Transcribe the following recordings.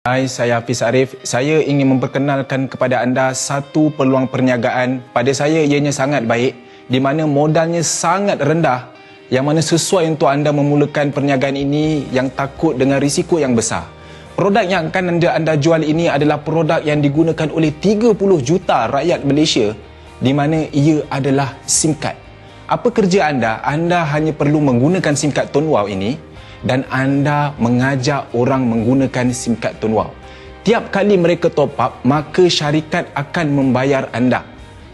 Hai, saya Hafiz Arif. Saya ingin memperkenalkan kepada anda satu peluang perniagaan. Pada saya ianya sangat baik, di mana modalnya sangat rendah, yang mana sesuai untuk anda memulakan perniagaan ini yang takut dengan risiko yang besar. Produk yang akan anda jual ini adalah produk yang digunakan oleh 30 juta rakyat Malaysia, di mana ia adalah SIM card. Apa kerja anda? Anda hanya perlu menggunakan SIM card Tun Wow ini dan anda mengajak orang menggunakan SIM card Tun Wow. Tiap kali mereka top up, maka syarikat akan membayar anda.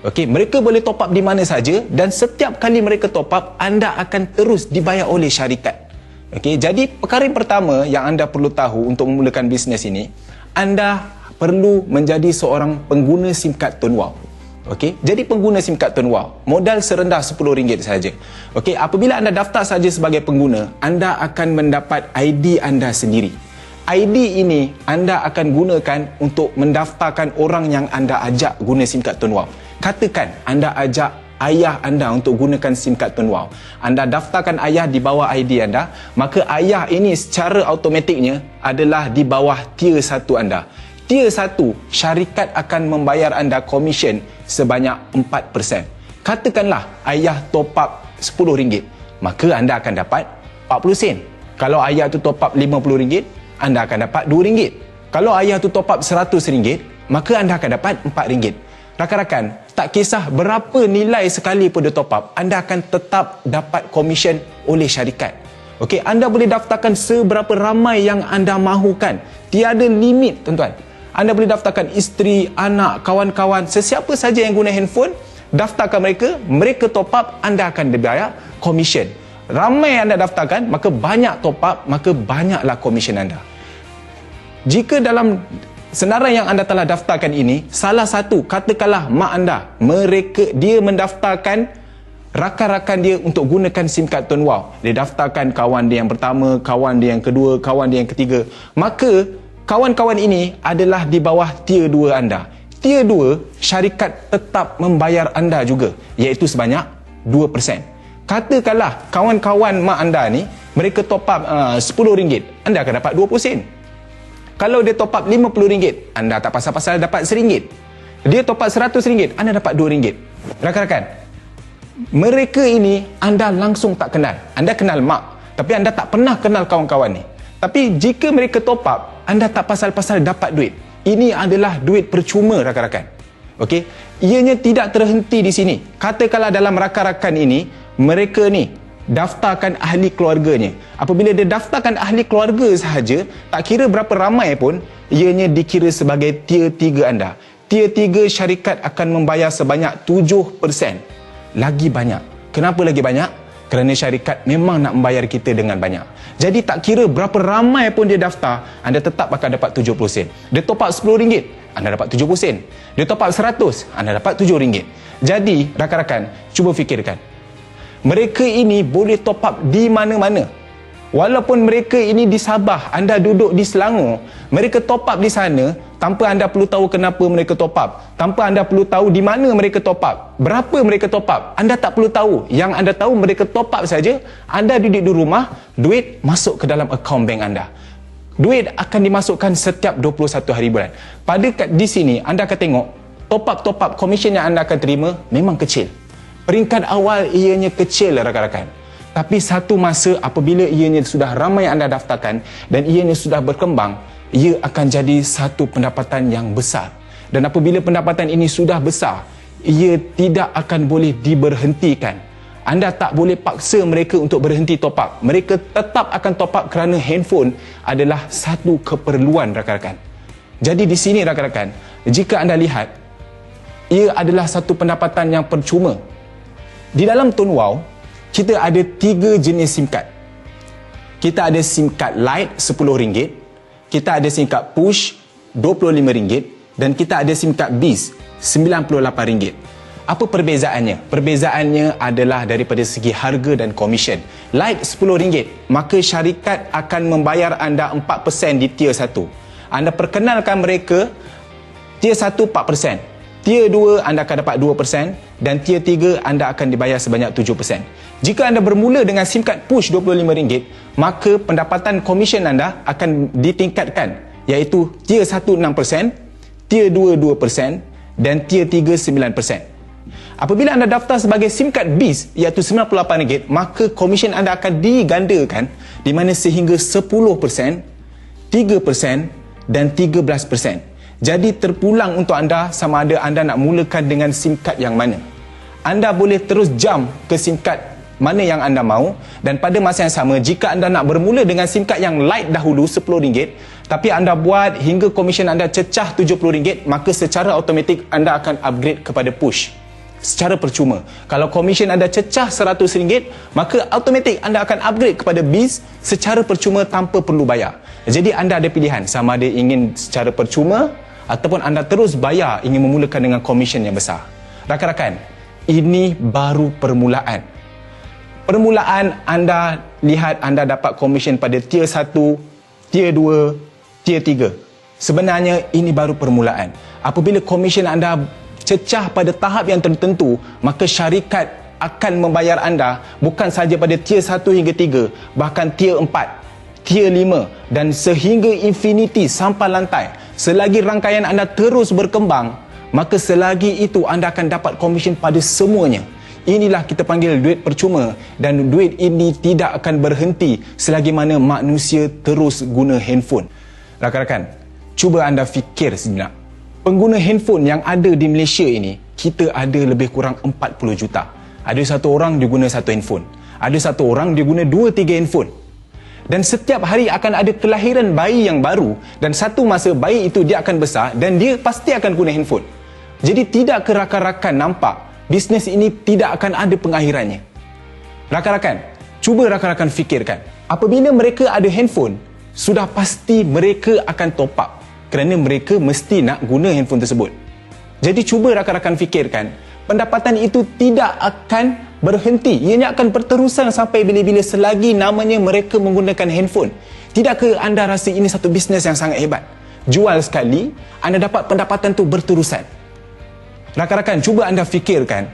Okey, mereka boleh top up di mana saja dan setiap kali mereka top up, anda akan terus dibayar oleh syarikat. Okey, jadi perkara yang pertama yang anda perlu tahu untuk memulakan bisnes ini, anda perlu menjadi seorang pengguna SIM card Tun Wow. Okey, jadi pengguna SIM card Tun Wow, modal serendah RM10 saja. Okey, apabila anda daftar saja sebagai pengguna, anda akan mendapat ID anda sendiri. ID ini anda akan gunakan untuk mendaftarkan orang yang anda ajak guna SIM card Tun Wow. Katakan anda ajak ayah anda untuk gunakan SIM card Tun Wow. Anda daftarkan ayah di bawah ID anda, maka ayah ini secara automatiknya adalah di bawah tier 1 anda. Tier 1, syarikat akan membayar anda komisen sebanyak 4%. Katakanlah ayah top up RM10, maka anda akan dapat 40 sen. Kalau ayah tu top up RM50, anda akan dapat RM2. Kalau ayah tu top up RM100, maka anda akan dapat RM4. Rakan-rakan, tak kisah berapa nilai sekali pun dia top up, anda akan tetap dapat komisen oleh syarikat. Okey, anda boleh daftarkan seberapa ramai yang anda mahukan. Tiada limit, tuan-tuan. Anda boleh daftarkan isteri, anak, kawan-kawan, sesiapa saja yang guna handphone, daftarkan mereka, mereka top up, anda akan dibayar komisen. Ramai anda daftarkan, maka banyak top up, maka banyaklah komisen anda. Jika dalam senarai yang anda telah daftarkan ini, salah satu, katakanlah mak anda, dia mendaftarkan rakan-rakan dia untuk gunakan SIM card Tun Wow. Dia daftarkan kawan dia yang pertama, kawan dia yang kedua, kawan dia yang ketiga. Maka kawan-kawan ini adalah di bawah tier 2 anda. Tier 2, syarikat tetap membayar anda juga, iaitu sebanyak 2%. Katakanlah kawan-kawan mak anda ni, mereka top up RM10, anda akan dapat 20 sen. Kalau dia top up RM50, anda tak pasal-pasal dapat RM1. Dia top up RM100, anda dapat RM2. Rakan-rakan, mereka ini anda langsung tak kenal. Anda kenal mak, tapi anda tak pernah kenal kawan-kawan ni. Tapi jika mereka top up, anda tak pasal-pasal dapat duit. Ini adalah duit percuma, rakan-rakan. Okey, ianya tidak terhenti di sini. Katakanlah dalam rakan-rakan ini, mereka ni daftarkan ahli keluarganya. Apabila dia daftarkan ahli keluarga sahaja, tak kira berapa ramai pun, ianya dikira sebagai tier 3 anda. Tier 3, syarikat akan membayar sebanyak 7%. Lagi banyak. Kenapa lagi banyak? Kerana syarikat memang nak membayar kita dengan banyak. Jadi tak kira berapa ramai pun dia daftar, anda tetap akan dapat 70 sen. Dia top up RM10, anda dapat 70 sen. Dia top up RM100, anda dapat RM7. Jadi, rakan-rakan, cuba fikirkan. Mereka ini boleh top up di mana-mana. Walaupun mereka ini di Sabah, anda duduk di Selangor, mereka top up di sana tanpa anda perlu tahu kenapa mereka top up, tanpa anda perlu tahu di mana mereka top up, berapa mereka top up, anda tak perlu tahu. Yang anda tahu mereka top up saja, anda duduk di rumah, duit masuk ke dalam akaun bank anda. Duit akan dimasukkan setiap 21 hari bulan. Di sini anda akan tengok top up komisen yang anda akan terima memang kecil. Peringkat awal ianya kecil, rakan-rakan. Tapi satu masa apabila ianya sudah ramai anda daftarkan dan ianya sudah berkembang, ia akan jadi satu pendapatan yang besar. Dan apabila pendapatan ini sudah besar, ia tidak akan boleh diberhentikan. Anda tak boleh paksa mereka untuk berhenti top up. Mereka tetap akan top up kerana handphone adalah satu keperluan, rakan-rakan. Jadi di sini, rakan-rakan, jika anda lihat, ia adalah satu pendapatan yang percuma. Di dalam Tun Wow, kita ada 3 jenis SIM card. Kita ada SIM card Lite RM10, kita ada SIM card Push RM25 dan kita ada SIM card Biz RM98. Apa perbezaannya? Perbezaannya adalah daripada segi harga dan komisen. Lite RM10, maka syarikat akan membayar anda 4% di tier 1. Anda perkenalkan mereka, tier 1 4%. Tier 2 anda akan dapat 2% dan tier 3 anda akan dibayar sebanyak 7%. Jika anda bermula dengan SIM card Push RM25, maka pendapatan komisen anda akan ditingkatkan iaitu tier 1 6%, tier 2 2% dan tier 3 9%. Apabila anda daftar sebagai SIM card BIS iaitu RM98, maka komisen anda akan digandakan di mana sehingga 10%, 3% dan 13%. Jadi terpulang untuk anda sama ada anda nak mulakan dengan SIM card yang mana. Anda boleh terus jump ke SIM card mana yang anda mahu, dan pada masa yang sama jika anda nak bermula dengan SIM card yang light dahulu RM10 tapi anda buat hingga komisen anda cecah RM70, maka secara automatik anda akan upgrade kepada push secara percuma. Kalau komisen anda cecah RM100, maka automatik anda akan upgrade kepada BIS secara percuma tanpa perlu bayar. Jadi anda ada pilihan sama ada ingin secara percuma ataupun anda terus bayar ingin memulakan dengan komisen yang besar. Rakan-rakan, ini baru permulaan. Permulaan anda lihat anda dapat komisen pada tier 1, tier 2, tier 3. Sebenarnya ini baru permulaan. Apabila komisen anda cecah pada tahap yang tertentu, maka syarikat akan membayar anda bukan sahaja pada tier 1 hingga 3, bahkan tier 4, tier 5 dan sehingga infinity sampai lantai. Selagi rangkaian anda terus berkembang, maka selagi itu anda akan dapat komisen pada semuanya. Inilah kita panggil duit percuma, dan duit ini tidak akan berhenti selagi mana manusia terus guna handphone. Rakan-rakan, cuba anda fikir sejenak. Pengguna handphone yang ada di Malaysia ini, kita ada lebih kurang 40 juta. Ada satu orang dia guna satu handphone. Ada satu orang dia guna 2-3 handphone. Dan setiap hari akan ada kelahiran bayi yang baru, dan satu masa bayi itu dia akan besar dan dia pasti akan guna handphone. Jadi tidak ke rakan-rakan nampak bisnes ini tidak akan ada pengakhirannya. Rakan-rakan, cuba rakan-rakan fikirkan. Apabila mereka ada handphone, sudah pasti mereka akan top up kerana mereka mesti nak guna handphone tersebut. Jadi cuba rakan-rakan fikirkan, pendapatan itu tidak akan berhenti. Ianya akan berterusan sampai bila-bila selagi namanya mereka menggunakan handphone. Tidakkah anda rasa ini satu bisnes yang sangat hebat? Jual sekali, anda dapat pendapatan tu berterusan. Rakan-rakan, cuba anda fikirkan,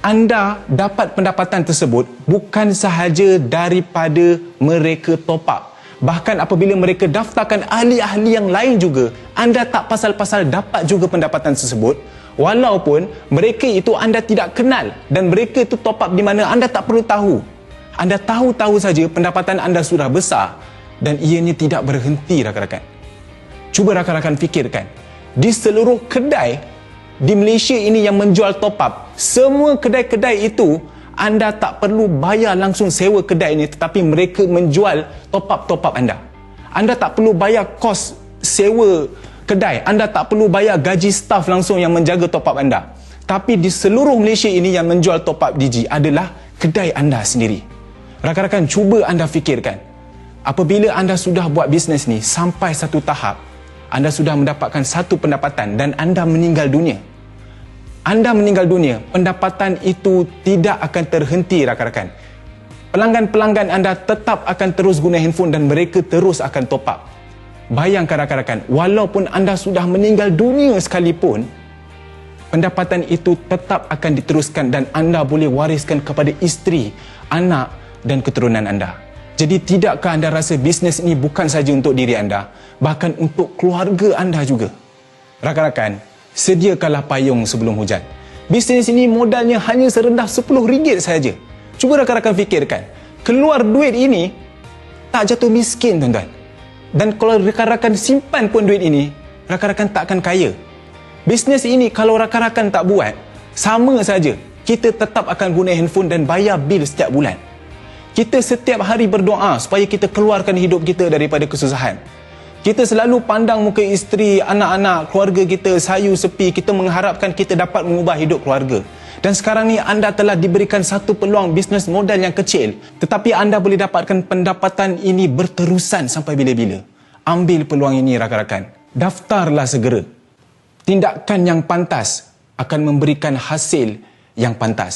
anda dapat pendapatan tersebut bukan sahaja daripada mereka top up. Bahkan apabila mereka daftarkan ahli-ahli yang lain juga, anda tak pasal-pasal dapat juga pendapatan tersebut, walaupun mereka itu anda tidak kenal dan mereka itu top up di mana anda tak perlu tahu. Anda tahu-tahu saja pendapatan anda sudah besar dan ianya tidak berhenti, rakan-rakan. Cuba rakan-rakan fikirkan, di seluruh kedai di Malaysia ini yang menjual top up, semua kedai-kedai itu anda tak perlu bayar langsung sewa kedai ini, tetapi mereka menjual top up anda. Anda tak perlu bayar kos sewa kedai, anda tak perlu bayar gaji staf langsung yang menjaga top up anda. Tapi di seluruh Malaysia ini yang menjual top up Digi adalah kedai anda sendiri. Rakan-rakan, cuba anda fikirkan, apabila anda sudah buat bisnes ni sampai satu tahap, anda sudah mendapatkan satu pendapatan dan anda meninggal dunia. Anda meninggal dunia, pendapatan itu tidak akan terhenti, rakan-rakan. Pelanggan-pelanggan anda tetap akan terus guna handphone dan mereka terus akan top up. Bayangkan rakan-rakan, walaupun anda sudah meninggal dunia sekalipun, pendapatan itu tetap akan diteruskan dan anda boleh wariskan kepada isteri, anak dan keturunan anda. Jadi tidakkah anda rasa bisnes ini bukan saja untuk diri anda, bahkan untuk keluarga anda juga? Rakan-rakan, sediakanlah payung sebelum hujan. Bisnes ini modalnya hanya serendah RM10 saja. Cuba rakan-rakan fikirkan, keluar duit ini tak jatuh miskin, tuan-tuan. Dan kalau rakan-rakan simpan pun duit ini, rakan-rakan tak akan kaya. Bisnes ini kalau rakan-rakan tak buat, sama saja kita tetap akan guna handphone dan bayar bil setiap bulan. Kita setiap hari berdoa supaya kita keluarkan hidup kita daripada kesusahan. Kita selalu pandang muka isteri, anak-anak, keluarga kita sayu sepi. Kita mengharapkan kita dapat mengubah hidup keluarga. Dan sekarang ni anda telah diberikan satu peluang bisnes modal yang kecil, tetapi anda boleh dapatkan pendapatan ini berterusan sampai bila-bila. Ambil peluang ini, rakan-rakan. Daftarlah segera. Tindakan yang pantas akan memberikan hasil yang pantas.